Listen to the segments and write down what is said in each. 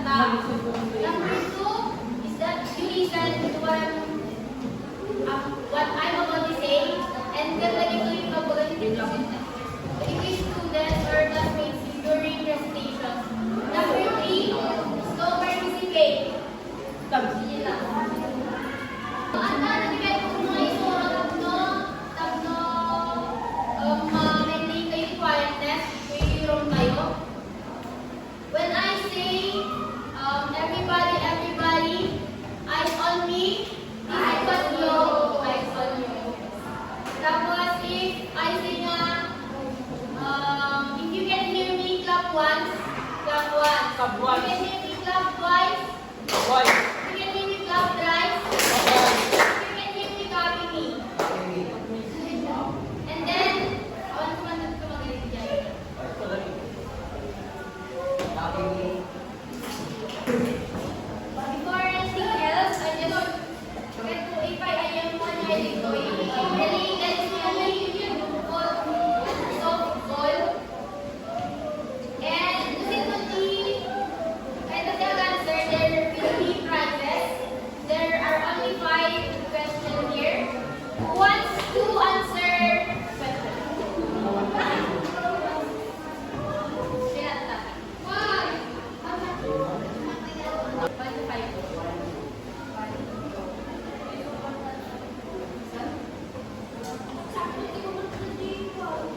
Number two is that you listen to what I'm about to say, and then lagi ko yung pag-ulit English students or classmates during presentations. Number three is to participate. Sige lang. Nag-event ko mga isura tapno maintain kayo quietness, yung kayo. When I say everybody, eyes on me, eyes on you, eyes on you. Tapos if I say nga, if you can hear me, clap once, clap once. If you can hear me, clap twice. If you can hear me, clap thrice. If you can hear me, copy me. And then, I want to magaling dyan. Before anything else, I just want to if I am one really related to soft goal. And to simply kind of answer, there will be prizes. There are only 5 questions here. Who wants to answer questions?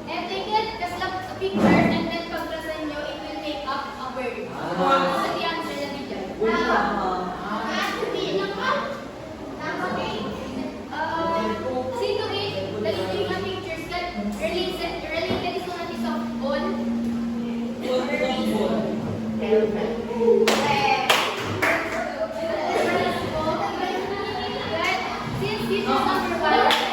And take it as a picture and then pag-present nyo, it will make up a word. So the answer na bigyan. Sino rin, dali yung pictures that related is one is of on. Since this is number 1,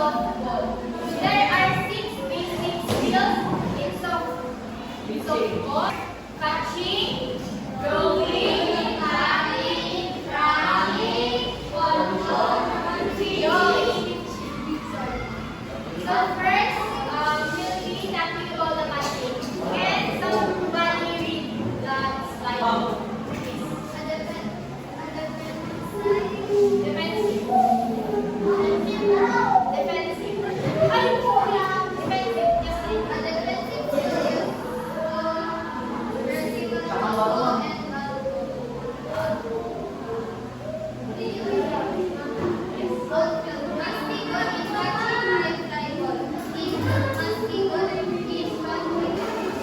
softball. So there are 6 basic skills in softball: catching, throwing, tackling, running, control, throwing. So first, we'll be talking about the catching. And somebody read the slide. Defensive. Defensive. Ay, defensive. Yes,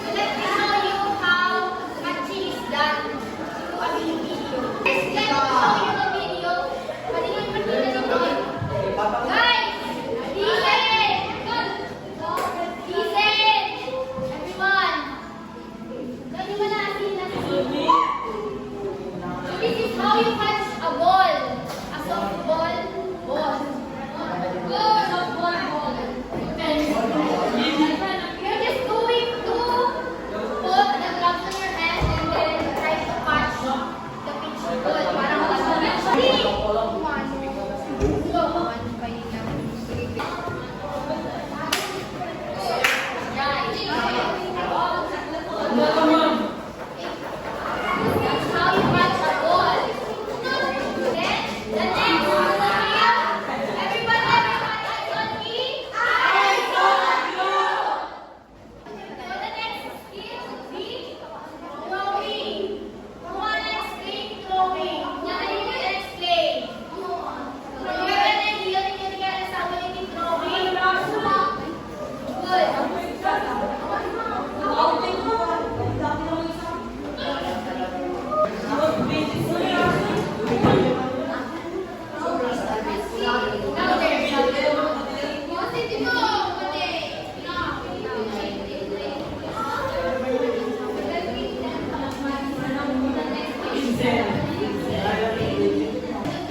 So let me show you how catching is done through a video. First, let me show you the video. Pwede nyo ipakita dito. Guys! Listen! Listen! Everyone! Dali mo natin natin. So this is how you catch a ball. A softball ball. Softball ball. You're just going to put the gloves on your hand and then try to catch the pitch ball. Parang that's how you catch a ball. Then, the next skill, everybody, eyes on me. Eyes on you. So the next skill would be throwing. Who wanna explain throwing? Nobody will explain. You're gonna heal and you're gonna somebody throwing. Good. Now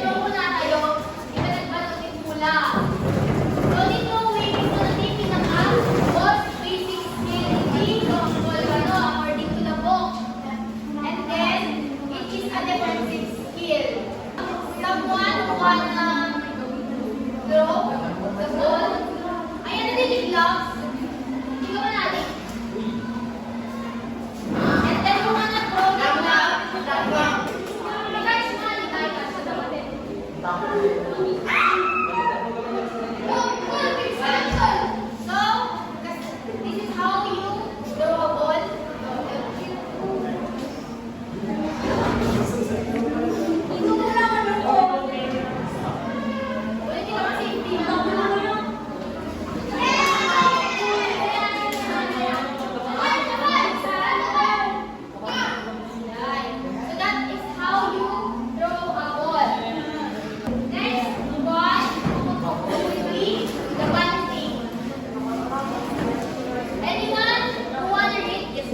throw muna tayo. Iba nagbalot yung pula. So dito, way ito na din pinaka-most basic skill in softball, according to the book. And then, it is a defensive skill. Someone who wanna throw the ball. Ayan na din yung gloves. Ikaw na natin. And then, who wanna throw the glove? Guys, mali tayo kasi dapat din. So, this is how you throw a ball. Ito mo lang ano ko. Ulit yung mga safety na. So that is how you throw a ball. Next one will be the bunting. Anyone who wanna read this?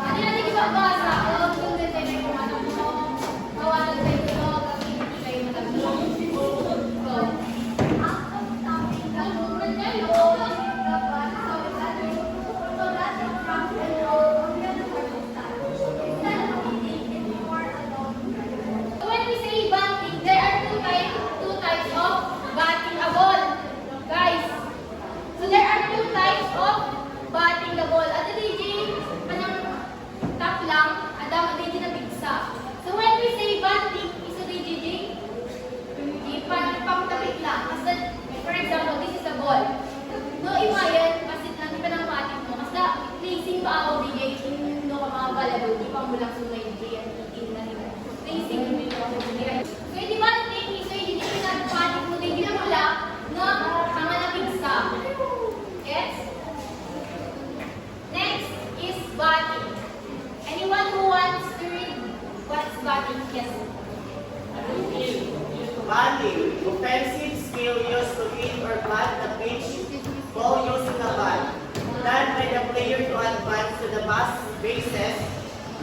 Ano natin ibabasa? Alam ko din tayo kung ano mo. Kawalan tayo ito. Kasi hindi kayo matagpuan. So, So when we say bunting, there are two types of batting a ball. Guys, so there are 2 types of batting the ball. At the DJ, kanang tap lang, adam DJ na bigsa. So when we say bunting, iso DJ, pang-tapit lang. As for example, this is a ball. No, iwayan, kasi nang iba ng batting mo. Mas placing pa ako DJ, no ka mga balabog, di pa mo lang sumay DJ at itin na nila. Placing mo yung mga DJ. So hindi bunting, iso DJ na batting mo DJ na wala, no, tama na bigsa. Yes? Next is batting. Anyone who wants to read what's batting? Yes. Batting, offensive skill used to hit or bat the pitch ball using a bat. Done by the player to advance to the bases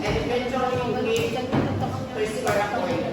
and eventually hit to score a point.